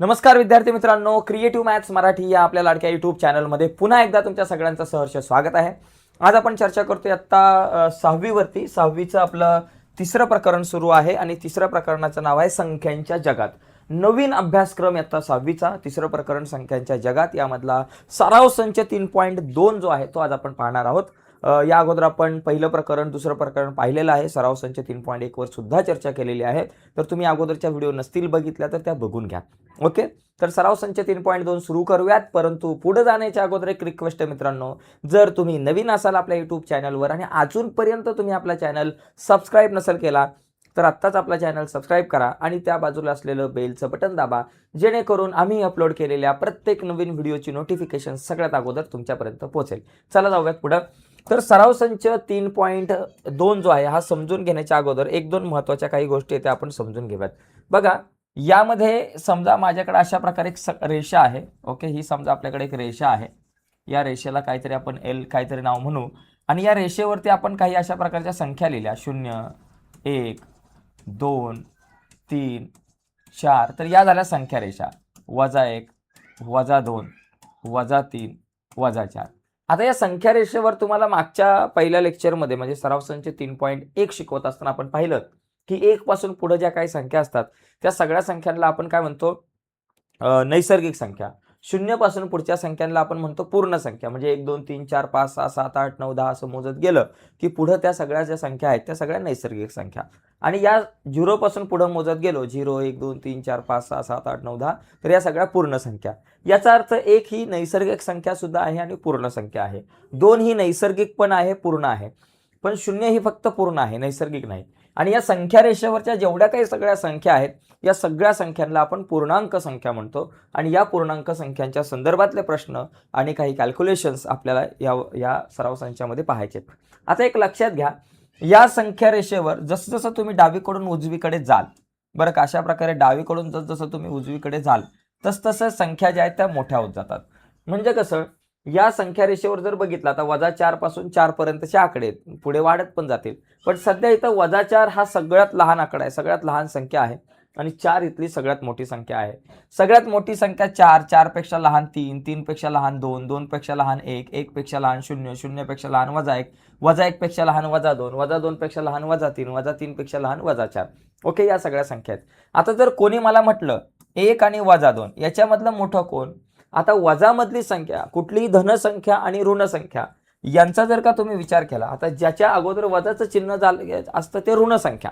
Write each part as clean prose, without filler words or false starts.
नमस्कार विद्यार्थी मित्रांनो, क्रिएटिव्ह मॅथ्स मराठी या आपल्या लाडक्या यूट्यूब चॅनलमध्ये पुन्हा एकदा तुमच्या सगळ्यांचं सहर्ष स्वागत आहे. आज आपण चर्चा करतोय आत्ता 6वी वरती. 6वीचं आपलं तिसरं प्रकरण सुरू आहे आणि तिसऱ्या प्रकरणाचं नाव आहे संख्यांच्या जगात. नवीन अभ्यासक्रम आता 6वीचा तिसरं प्रकरण संख्यांच्या जगात, यामधला सराव संच 3.2 जो आहे तो आज आपण पाहणार आहोत. या अगोदर आपण पहिलं प्रकरण दुसरं प्रकरण पाहिलेलं आहे. सराव संच 3.1 वर सुद्धा चर्चा केलेली आहे. तर तुम्ही अगोदरच्या व्हिडिओ नसतील बघितल्या तर त्या बघून घ्या. ओके, तर सराव संच 3.2 सुरू करूयात. परंतु पुढे जाण्याच्या अगोदर एक रिक्वेस्ट आहे मित्रांनो, जर तुम्ही नवीन असाल आपल्या यूट्यूब चॅनलवर आणि अजूनपर्यंत तुम्ही आपला चॅनल सबस्क्राईब नसेल केला तर आत्ताच आपला चॅनल सबस्क्राईब करा आणि त्या बाजूला असलेलं बेलचं बटन दाबा, जेणेकरून आम्ही अपलोड केलेल्या प्रत्येक नवीन व्हिडिओची नोटिफिकेशन सगळ्यात अगोदर तुमच्यापर्यंत पोहोचेल. चला जाऊयात पुढं. तर सराव संच 3.2 जो आहे हा समजून घेण्याच्या अगोदर एक दोन महत्त्वाच्या काही गोष्टी आहेत त्या आपण समजून घेऊयात. बघा, यामध्ये समजा माझ्याकडे अशा प्रकारे एक रेषा आहे. ओके, ही समजा आपल्याकडे एक रेषा आहे. या रेषेला काहीतरी आपण एल काहीतरी नाव म्हणू आणि या रेषेवरती आपण काही अशा प्रकारच्या संख्या लिहिल्या 0, 1, 2, 3, 4. तर या झाल्या संख्या रेषा. -1, -2, -3, -4. आता या संख्या रेषेवर तुम्हाला मागच्या पहिल्या लेक्चरमध्ये म्हणजे सराव संच 3.1 शिकवत असताना आपण पाहिलं की 1 पासून पुढे ज्या काही संख्या असतात त्या सगळ्या संख्यांना आपण काय म्हणतो, नैसर्गिक संख्या. 0 पासून पुढच्या संख्यांना आपण म्हणतो पूर्ण संख्या. म्हणजे 1, 2, 3, 4, 5, 6, 7, 8, 9, 10 असं मोजत गेलं की पुढे त्या सगळ्या ज्या संख्या आहेत त्या सगळ्या नैसर्गिक संख्या. आणि या 0 पासून पुढे मोजत गेलो 0, 1, 2, 3, 4, 5, 6, 7, 8, 9, 10 तर या सगळ्या पूर्ण संख्या. याचा अर्थ 1 ही नैसर्गिक संख्या सुद्धा आहे आणि पूर्ण संख्या आहे. 2 ही नैसर्गिक पण आहे, पूर्ण आहे. पण 0 ही फक्त पूर्ण आहे, नैसर्गिक नाही. आणि या संख्या रेषेवरच्या जेवढ्या काही सगळ्या संख्या आहेत या सगळ्या संख्यांना आपण पूर्णांक संख्या म्हणतो. आणि या पूर्णांक संख्यांच्या संदर्भातले प्रश्न आणि काही कॅल्क्युलेशन्स आपल्याला या सराव संचामध्ये पाहायचे. आता एक लक्षात घ्या, या संख्या रेषेवर जसं जसं तुम्ही डावीकडून उजवीकडे जाल, बरं का, अशा प्रकारे डावीकडून जसं तुम्ही उजवीकडे जाल तसं संख्या ज्या आहेत त्या मोठ्या होत जातात. म्हणजे कसं, या संख्या रेषेवर जर बघितलं आता -4 पासून 4 पर्यंतचे आकडे पुढे वाढत पण जातील. पण सध्या इथं -4 हा सगळ्यात लहान आकडा आहे, सगळ्यात लहान संख्या आहे आणि 4 इथली सगळ्यात मोठी संख्या आहे. सगळ्यात मोठी संख्या 4, 4 पेक्षा लहान 3, 3 पेक्षा लहान 2, 2 पेक्षा लहान 1, 1 पेक्षा लहान 0, 0 पेक्षा लहान -1, -1 पेक्षा लहान -2, -2 पेक्षा लहान -3, -3 पेक्षा लहान -4. ओके, या सगळ्या संख्या आहेत. आता जर कोणी मला म्हटलं 1 आणि -2 याच्यामधलं मोठं कोण? आता वजामधली संख्या कुठलीही धनसंख्या आणि ऋण संख्या यांचा जर का तुम्ही विचार केला, आता ज्याच्या अगोदर वजाचं चिन्ह असतं ते ऋण संख्या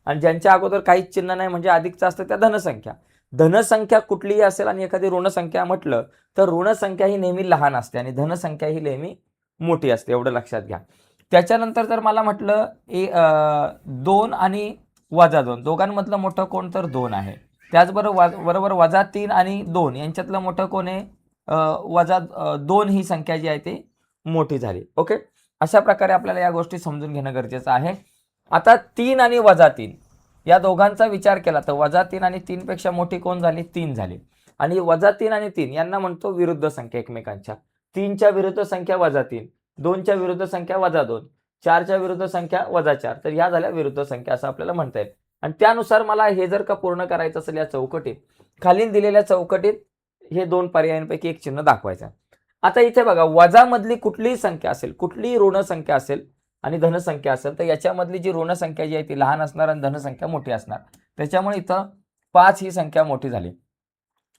आणि ज्यांच्या अगोदर काहीच चिन्ह नाही म्हणजे अधिकचं असतं त्या धनसंख्या. धनसंख्या कुठलीही असेल आणि एखादी ऋण संख्या म्हटलं तर ऋण संख्या ही नेहमी लहान असते आणि धनसंख्या ही नेहमी मोठी असते, एवढं लक्षात घ्या. त्याच्यानंतर जर मला म्हटलं 2 आणि -2 दोघांमधलं मोठं कोण, तर 2 आहे. त्याचबरोबर -3 आणि 2 यांच्यातलं मोठं कोण आहे, -2 ही संख्या जी आहे ती मोठी झाली. ओके, अशा प्रकारे आपल्याला या गोष्टी समजून घेणं गरजेचं आहे. आता 3 आणि -3 या दोघांचा विचार केला तर -3 आणि 3 पेक्षा मोठी कोण झाली, 3 झाली. आणि -3 आणि 3 यांना म्हणतो विरुद्ध संख्या एकमेकांच्या. 3च्या विरुद्ध संख्या -3, 2च्या विरुद्ध संख्या -2, 4च्या विरुद्ध संख्या -4. तर ह्या झाल्या विरुद्ध संख्या असं आपल्याला म्हणता येईल. आणि त्यानुसार मला हे जर का पूर्ण करायचं असेल या चौकटीत, खालील दिलेल्या चौकटीत हे 2 पर्यायांपैकी एक चिन्ह दाखवायचं. आता इथे बघा, वजामधली कुठलीही संख्या असेल, कुठलीही ऋण संख्या असेल आणि धनसंख्या असेल तर याच्यामधली जी ऋण संख्या जी आहे ती लहान असणार आणि धनसंख्या मोठी असणार. त्याच्यामुळे इथं 5 ही संख्या मोठी झाली.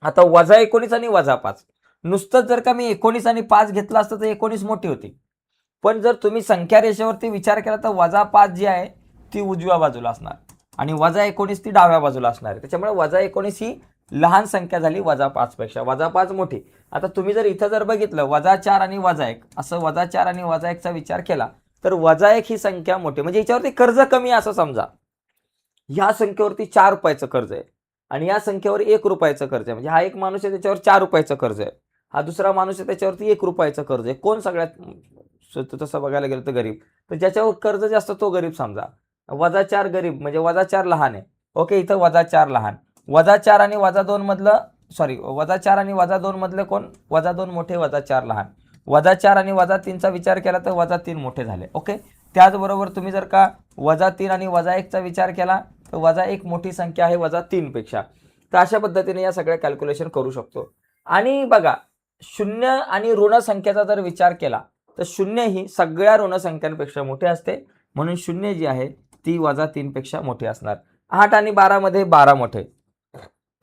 आता -19 आणि -5 नुसतं जर का मी 19 आणि 5 घेतलं असतं तर 19 मोठी होती. पण जर तुम्ही संख्या रेषेवरती विचार केला तर -5 जी आहे ती उजव्या बाजूला असणार आणि -19 ती डाव्या बाजूला असणार आहे. त्याच्यामुळे -19 ही लहान संख्या झाली -5 पेक्षा, -5 मोठी. आता तुम्ही जर इथं जर बघितलं -4 आणि -1 असं -4 आणि -1 चा विचार केला तर -1 ही संख्या मोठी, म्हणजे याच्यावरती कर्ज कमी असं समजा. ह्या संख्येवरती 4 रुपयाचं कर्ज आहे आणि या संख्येवर 1 रुपयाचं कर्ज आहे. म्हणजे हा एक माणूस आहे त्याच्यावर 4 रुपयाचं कर्ज आहे, हा दुसरा माणूस आहे त्याच्यावरती 1 रुपयाचं कर्ज आहे. कोण सगळ्यात तसं बघायला गेलं तर गरीब, तर ज्याच्यावर कर्ज जास्त तो गरीब समजा. -4 गरीब म्हणजे -4 लहान आहे. ओके, इथं -4 लहान. -4 आणि -2 मधलं -4 आणि -2 मधले कोण, -2 मोठे, -4 लहान. -4 आणि -3 चा विचार केला तर -3 मोठे झाले. ओके, त्याचबरोबर तुम्ही जर का -3 आणि -1 चा विचार केला तर वजा 1 मोठी संख्या आहे वजा 3 पेक्षा. तर अशा पद्धतीने या सगळ्या कॅल्क्युलेशन करू शकतो. आणि बघा, शून्य आणि ऋण संख्येचा जर विचार केला तर शून्य ही सगळ्या ऋण संख्यांपेक्षा मोठी असते, म्हणून शून्य जी आहे ती वजा 3 पेक्षा मोठी असणार. 8 आणि 12 मध्ये 12 मोठे,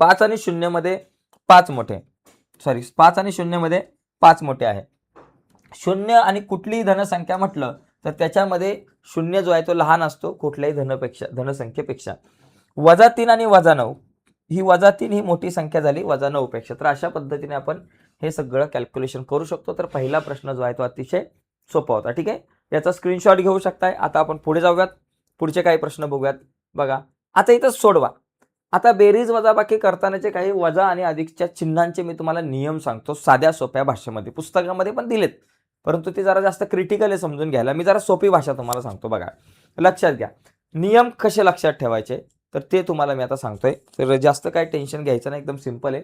5 आणि 0 मध्ये 5 मोठे, 5 आणि 0 मध्ये 5 मोठे आहे. शून्य आणि कुठलीही धनसंख्या म्हटलं तर त्याच्यामध्ये शून्य जो आहे तो लहान असतो कुठल्याही धनसंख्येपेक्षा. वजा 3 आणि वजा 9 ही वजा 3 ही मोठी संख्या झाली वजा 9 पेक्षा. तर अशा पद्धतीने आपण हे सगळं कॅल्क्युलेशन करू शकतो. तर पहिला प्रश्न जो आहे तो अतिशय सोपा होता. ठीक आहे, याचा स्क्रीनशॉट घेऊ शकताय. आता आपण पुढे जाऊयात, पुढचे काही प्रश्न बघूयात. बघा, आता इथं सोडवा. आता बेरीज वजाबाकी करतानाचे काही वजा आणि अधिकच्या चिन्हांचे मी तुम्हाला नियम सांगतो साध्या सोप्या भाषेमध्ये. पुस्तकामध्ये पण दिलेत, परंतु ते जरा जास्त क्रिटिकल आहे समजून घ्यायला. मी जरा सोपी भाषा तुम्हाला सांगतो. बघा, लक्षात घ्या, नियम कसे लक्षात ठेवायचे तर ते तुम्हाला मी आता सांगतोय. तर जास्त काही टेन्शन घ्यायचं नाही, एकदम सिंपल आहे.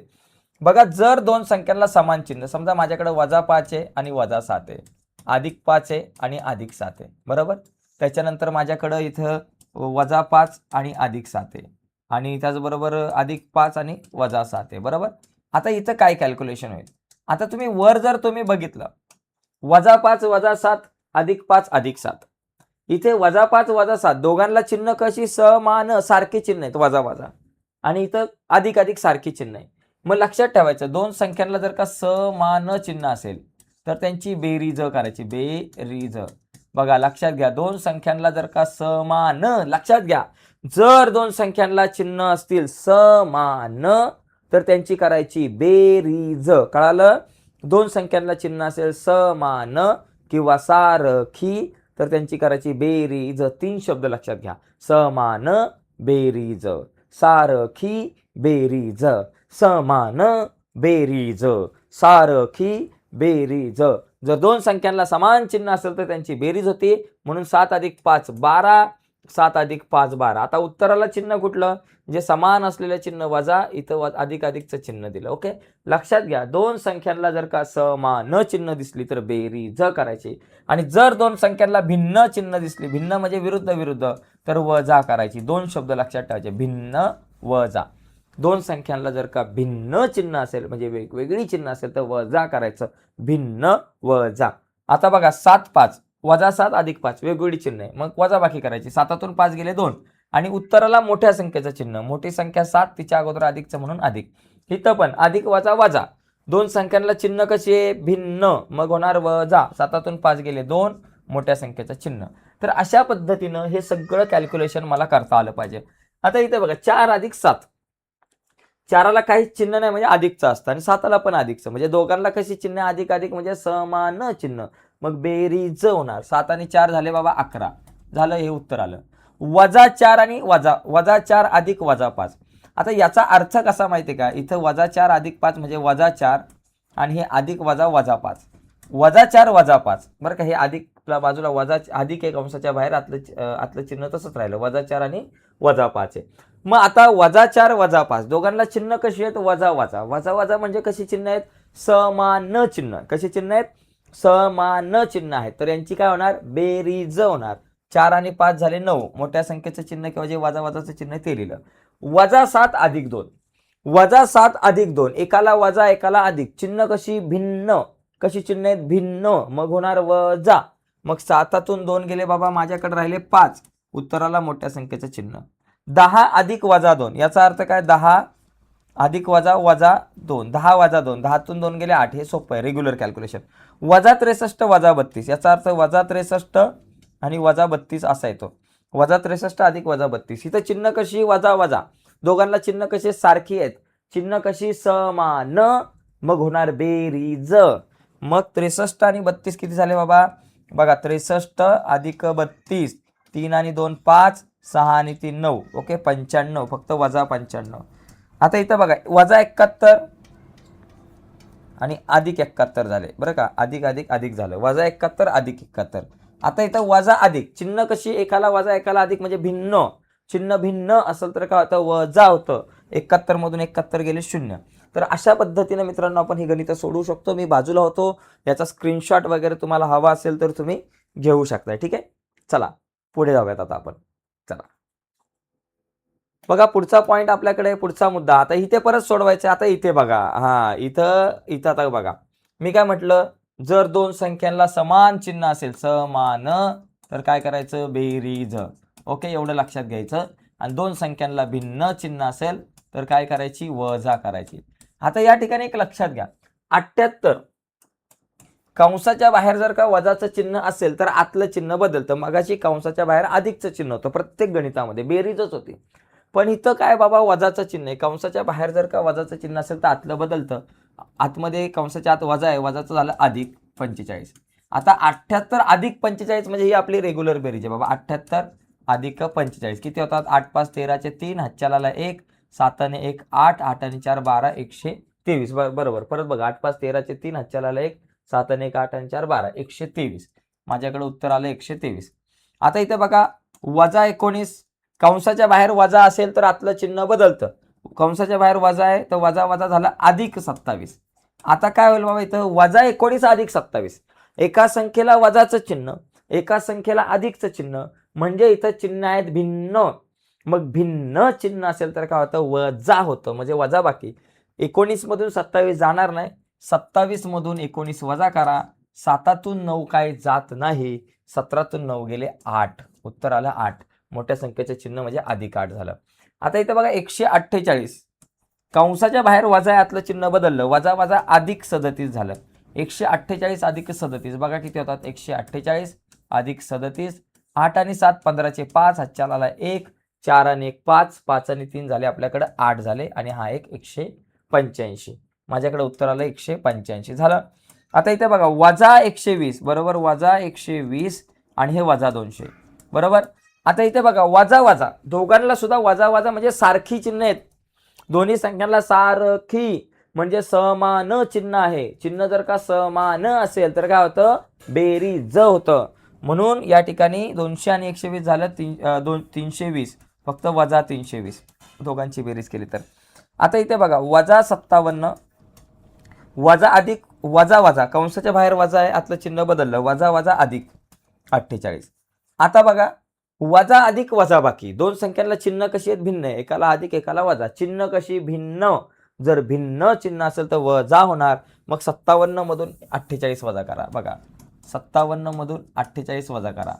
बघा, जर दोन संख्यांना समान चिन्ह, समजा माझ्याकडे वजा 5 आहे आणि वजा 7 आहे, अधिक 5 आहे आणि अधिक 7 आहे, बरोबर. त्याच्यानंतर माझ्याकडं इथं वजा 5 आणि अधिक 7 आहे आणि त्याचबरोबर अधिक 5 आणि वजा 7 आहे, बरोबर. आता इथं काय कॅल्क्युलेशन होईल? आता तुम्ही वर जर तुम्ही बघितलं, वजा 5 वजा 7 अधिक 5 अधिक 7, इथे वजा 5 वजा 7 दोघांना चिन्ह कशी समान सारखी चिन्ह आहेत, वजा वजा, आणि इथं अधिक अधिक सारखी चिन्ह आहे. मग लक्षात ठेवायचं, दोन संख्यांना जर का समान चिन्ह असेल तर त्यांची बेरीज करायची, बेरीज. बघा, लक्षात घ्या, दोन संख्यांना जर का समान, लक्षात घ्या, जर दोन संख्यांना चिन्ह असतील समान तर त्यांची करायची बेरीज. कळालं? दोन संख्यांना चिन्ह असेल समान किंवा सारखी तर त्यांची करायची बेरीज. 3 शब्द लक्षात घ्या, समान, बेरीज, सारखी, बेरीज, समान, बेरीज, सारखी, बेरीज. जर दोन संख्यांना समान चिन्ह असेल तर त्यांची बेरीज होती, म्हणून 7 अधिक 5 12, 7 अधिक 5 12. आता उत्तराला चिन्ह कुठलं? जे समान असलेलं चिन्ह वजा, इथं अधिक अधिकचं चिन्ह दिलं. ओके, लक्षात घ्या, दोन संख्यांना जर का समान चिन्ह दिसली तर बेरीज करायची, आणि जर दोन संख्यांना भिन्न चिन्ह दिसली, भिन्न म्हणजे विरुद्ध विरुद्ध, तर वजा करायची. 2 शब्द लक्षात ठेवायचे, भिन्न, वजा. दोन संख्यांना जर का भिन्न चिन्ह असेल म्हणजे वेगवेगळी चिन्ह असेल तर वजा करायचं, भिन्न, वजा. आता बघा, 7 5 वजा 7 अधिक 5 वेगवेगळी चिन्ह आहे, मग वजा बाकी करायची. 7तून 5 गेले 2, आणि उत्तराला मोठ्या संख्येचं चिन्ह, मोठी संख्या 7 तिच्या अगोदर अधिकचं म्हणून अधिक. इथं पण अधिक वजा वजा, दोन संख्यांना चिन्ह कशी आहे? भिन्न, मग होणार वजा. 7तून 5 गेले 2, मोठ्या संख्येचं चिन्ह. तर अशा पद्धतीनं हे सगळं कॅल्क्युलेशन मला करता आलं पाहिजे. आता इथे बघा, 4 अधिक 7, 4ला काही चिन्ह नाही म्हणजे अधिकचं असतं, आणि 7ला पण अधिकचं, म्हणजे दोघांना कशी चिन्ह? अधिक अधिक म्हणजे समान चिन्ह, मग बेरीज होणार. 7 आणि 4 झाले बाबा 11, झालं, हे उत्तर आलं. वजा 4 आणि वजा 4 अधिक वजा 5. आता याचा अर्थ कसा माहिती का? इथं वजा 4 अधिक 5 म्हणजे वजा 4, आणि हे अधिक वजा वजा 5, वजा 4 वजा 5, बरं का. हे अधिक बाजूला वजा, अधिक एक अंशाच्या बाहेर, आतलं चिन्ह तसंच राहिलं, वजा 4 आणि वजा 5 आहे. मग आता वजा 4 वजा 5 दोघांना चिन्ह कशी आहेत? वजा वजा, वजा वजा म्हणजे कशी चिन्ह आहेत? समान चिन्ह. कशी चिन्ह आहेत? समान चिन्ह आहेत. तर यांची काय होणार? बेरीज होणार. 4 आणि 5 झाले 9, मोठ्या संख्येचं चिन्ह किंवा जे वजा वजाचं चिन्ह ते लिहिलं. वजा 7 अधिक 2, वजा 7 अधिक 2, एकाला वजा एकाला अधिक, चिन्ह कशी? भिन्न. कशी चिन्ह आहेत? भिन्न, मग होणार वजा. मग 7तून 2 गेले बाबा, माझ्याकडे राहिले 5, उत्तराला मोठ्या संख्येचं चिन्ह. 10 अधिक वजा 2, याचा अर्थ काय? 10 अधिक वजा वजा 2, 10 वजा 2, 10तून 2 गेले 8, हे सोपं आहे, रेग्युलर कॅल्क्युलेशन. वजा 63 वजा 32, याचा अर्थ वजा 63 आणि वजा 32 असा येतो. वजा 63 अधिक वजा 32, इथं चिन्ह कशी? वजा वजा, दोघांना चिन्ह कशी? सारखी आहेत, चिन्ह कशी? समान, मग होणार बेरीज. मग 63 आणि 32 किती झाले बाबा? बघा, 63 अधिक 32, 3 आणि 2 5, 6 आणि 3 9, ओके, 95, फक्त वजा 95. आता इथं बघा, वजा 71 आणि अधिक 71 झाले, बरं का. अधिक अधिक अधिक झालं, वजा 71 अधिक 71. आता इथं वजा अधिक, चिन्ह कशी? एकाला वजा एकाला अधिक म्हणजे भिन्न, चिन्ह भिन्न असेल तर काय होतं? वजा होतं. 71 मधून 71 गेले 0. तर अशा पद्धतीने मित्रांनो आपण ही गणितं सोडवू शकतो. मी बाजूला होतो, याचा स्क्रीनशॉट वगैरे तुम्हाला हवा असेल तर तुम्ही घेऊ शकता. ठीक आहे, चला पुढे जाऊयात आता आपण. चला. बघा पुढचा पॉईंट आपल्याकडे, पुढचा मुद्दा आता इथे परत सोडवायचा. आता इथे बघा, हा इथं इथं आता बघा मी काय म्हटलं, जर दोन संख्यांना समान चिन्ह असेल, समान, तर काय करायचं, बेरीज. ओके, एवढं लक्षात घ्यायचं. आणि दोन संख्यांना भिन्न चिन्ह असेल तर काय करायची, वजा करायची. आता या ठिकाणी एक लक्षात घ्या, 78 कंसाच्या बाहेर जर का वजाचं चिन्ह असेल तर आतलं चिन्ह बदलतं. मगाशी कंसाच्या बाहेर अधिकचं चिन्ह होतं, प्रत्येक गणितामध्ये बेरीजच होती. पण इथं काय बाबा, वजाचं चिन्ह आहे. कंसाच्या बाहेर जर का वजाचं चिन्ह असेल तर आतलं बदलतं. आतमध्ये कंसाच्या आत वजा आहे, वजाचं झालं अधिक 45. आता 78 अधिक 45 म्हणजे ही आपली रेग्युलर बेरीज आहे बाबा. 78 अधिक 45 किती होतात, 8 5 13चे 3, हातच्याला 1, 7 आणि 1 8, 8 आणि 4 12, 123. बरोबर. परत बघा, 8 5 13चे 3, हातच्याला 1, 7 आणि 1 8 आणि 4 12, 123. माझ्याकडे उत्तर आलं 123. आता इथे बघा, वजा 19 कंसाच्या बाहेर वजा असेल तर आतलं चिन्ह बदलतं. कंसाच्या बाहेर वजा आहे तर वजा वजा झाला अधिक 27. आता काय होईल बाबा, इथं वजा 19 अधिक 27. एका संख्येला वजाचं चिन्ह, एका संख्येला अधिकचं चिन्ह, म्हणजे इथं चिन्ह आहेत भिन्न. मग भिन्न चिन्ह असेल तर काय होतं, वजा होतं, म्हणजे वजा बाकी. 19 मधून 27 जाणार नाही, 27 मधून 19 वजा करा. 7तून 9 काय जात नाही, 17तून 9 गेले 8. उत्तर आलं 8. मोठ्या संख्येचे चिन्ह म्हणजे अधिक 8 झालं. आता इथं बघा, 148 कंसाच्या बाहेर वजा यातलं चिन्ह बदललं, वजा वजा अधिक 37 झालं. 148 अधिक 37 बघा किती होतात, 148 अधिक 37, 8 आणि 7 15चे 5, हातच्याला 1, 4 आणि 1 5, 5 आणि 3 झाले आपल्याकडे 8 झाले. आणि हा एक 185. माझ्याकडे उत्तर आलं 185 झालं. आता इथे बघा, वजा 120 बरोबर, वजा 120 आणि हे वजा 200 बरोबर. आता इथे बघा, वजा वजा दोघांना सुद्धा वजा वजा म्हणजे सारखी चिन्ह आहेत. दोन्ही संख्यांना सारखी म्हणजे समान चिन्ह आहे. चिन्ह जर का समान असेल तर काय होतं, बेरीज होतं. म्हणून या ठिकाणी 200 आणि 120 झालं 320, फक्त वजा 320 दोघांची बेरीज केली तर. आता इथे बघा, वजा 57 वजा अधिक वजा वजा कंसाच्या बाहेर वजा आहे, आतलं चिन्ह बदललं, वजा वजा अधिक 48. आता बघा, वजा अधिक वजा बाकी. दोन संख्यांना चिन्ह कशी आहेत, भिन्न आहे. एकाला अधिक एकाला वजा. चिन्ह कशी भिन्न, जर भिन्न चिन्ह असेल तर वजा होणार. मग 57 मधून 48 वजा करा. बघा, 57 मधून 48 वजा करा.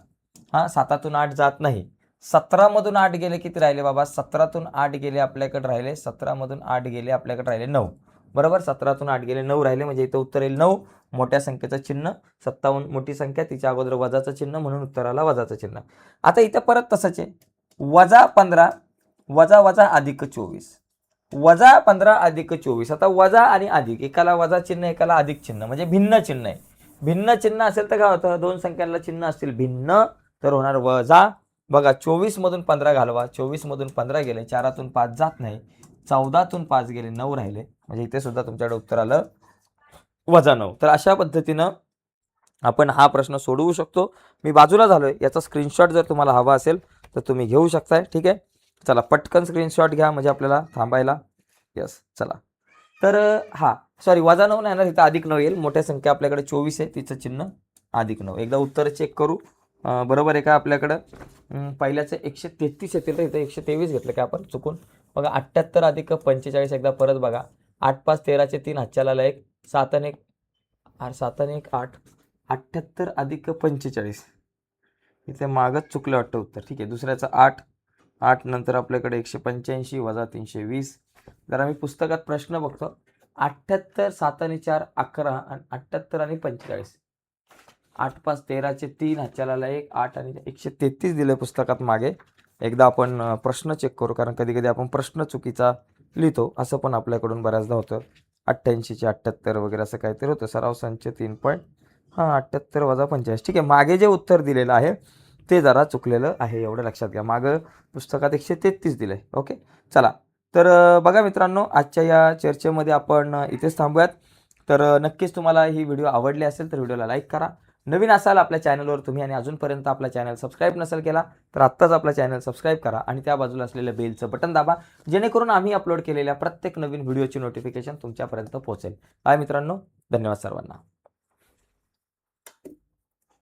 हा, 7तून 8 जात नाही. 17 मधून 8 गेले, किती राहिले बाबा, 17तून 8 गेले आपल्याकडे राहिले, 17 मधून 8 गेले आपल्याकडे राहिले 9 बरोबर. 17तून 8 गेले 9 राहिले, म्हणजे इथं उत्तर येईल 9. मोठ्या संख्येचं चिन्ह, 57 मोठी संख्या, तिच्या अगोदर वजाचं चिन्ह, म्हणून उत्तराला वजाचं चिन्ह. आता इथं परत तसंच आहे, वजा 15 वजा वजा अधिक 24, वजा 15 अधिक 24. आता वजा आणि अधिक, एकाला वजा चिन्ह एकाला अधिक चिन्ह, म्हणजे भिन्न चिन्ह आहे. भिन्न चिन्ह असेल तर काय होतं, दोन संख्यांना चिन्ह असतील भिन्न तर होणार वजा. बघा, 24 मधून 15 घालवा, 24 मधून 15 गेले, 4तून 5 जात नाही, 14तून 5 गेले 9 राहिले, म्हणजे इथे सुद्धा तुमच्याकडे उत्तर आलं वजा 9. तर अशा पद्धतीनं आपण हा प्रश्न सोडवू शकतो. मी बाजूला झालोय, याचा स्क्रीनशॉट जर तुम्हाला हवा असेल तर तुम्ही घेऊ शकताय. ठीक आहे, चला पटकन स्क्रीनशॉट घ्या, म्हणजे आपल्याला थांबायला. यस, चला. तर हा सॉरी, वजा 9 नाही ना, तिथं अधिक 9 येईल. मोठ्या संख्या आपल्याकडे 24 आहे, तिचं चिन्ह अधिक 9. एकदा उत्तर चेक करू, बरोबर आहे का आपल्याकडं. पहिल्याचं 133 येतील तर इथं 123 घेतलं का आपण चुकून. बघा, 78 अधिक 45 एकदा परत बघा. 8 5 13चे 3, हातच्याला 1, 7 आणि 1 8, 78 अधिक 45 इथे मागच चुकलं वाटतं उत्तर. ठीक आहे, दुसऱ्याचं 8 8 नंतर आपल्याकडे 185 वजा 320. जरा मी पुस्तकात प्रश्न बघतो. 78 7 आणि 4 11 आणि 78 आणि 45, 8 5 13चे 3, हातच्याला 1 8 आणि 133 दिले पुस्तकात मागे. एकदा आपण प्रश्न चेक करू, कारण कधी कधी आपण प्रश्न चुकीचा लिहितो, असं पण आपल्याकडून बऱ्याचदा होतं. 88चे 78 वगैरे असं काहीतरी होतं. सराव संच 3 पॉईंट 78 वजा 45. ठीक आहे, मागे जे उत्तर दिलेलं आहे ते जरा चुकलेलं आहे, एवढं लक्षात घ्या. मागं पुस्तकात 133 दिलं आहे. ओके, चला. तर बघा मित्रांनो, आजच्या या चर्चेमध्ये आपण इथेच थांबूयात. तर नक्कीच तुम्हाला ही व्हिडिओ आवडली असेल तर व्हिडिओला लाईक करा. नवीन असाल आपल्या चॅनलवर तुम्ही आणि अजूनपर्यंत आपला चॅनल सबस्क्राईब नसेल केला तर आत्ताच आपला चॅनल सबस्क्राईब करा आणि त्या बाजूला असलेलं बेलचं बटन दाबा, जेणेकरून आम्ही अपलोड केलेल्या प्रत्येक नवीन व्हिडिओची नोटिफिकेशन तुमच्यापर्यंत पोहोचेल. बाय मित्रांनो, धन्यवाद सर्वांना.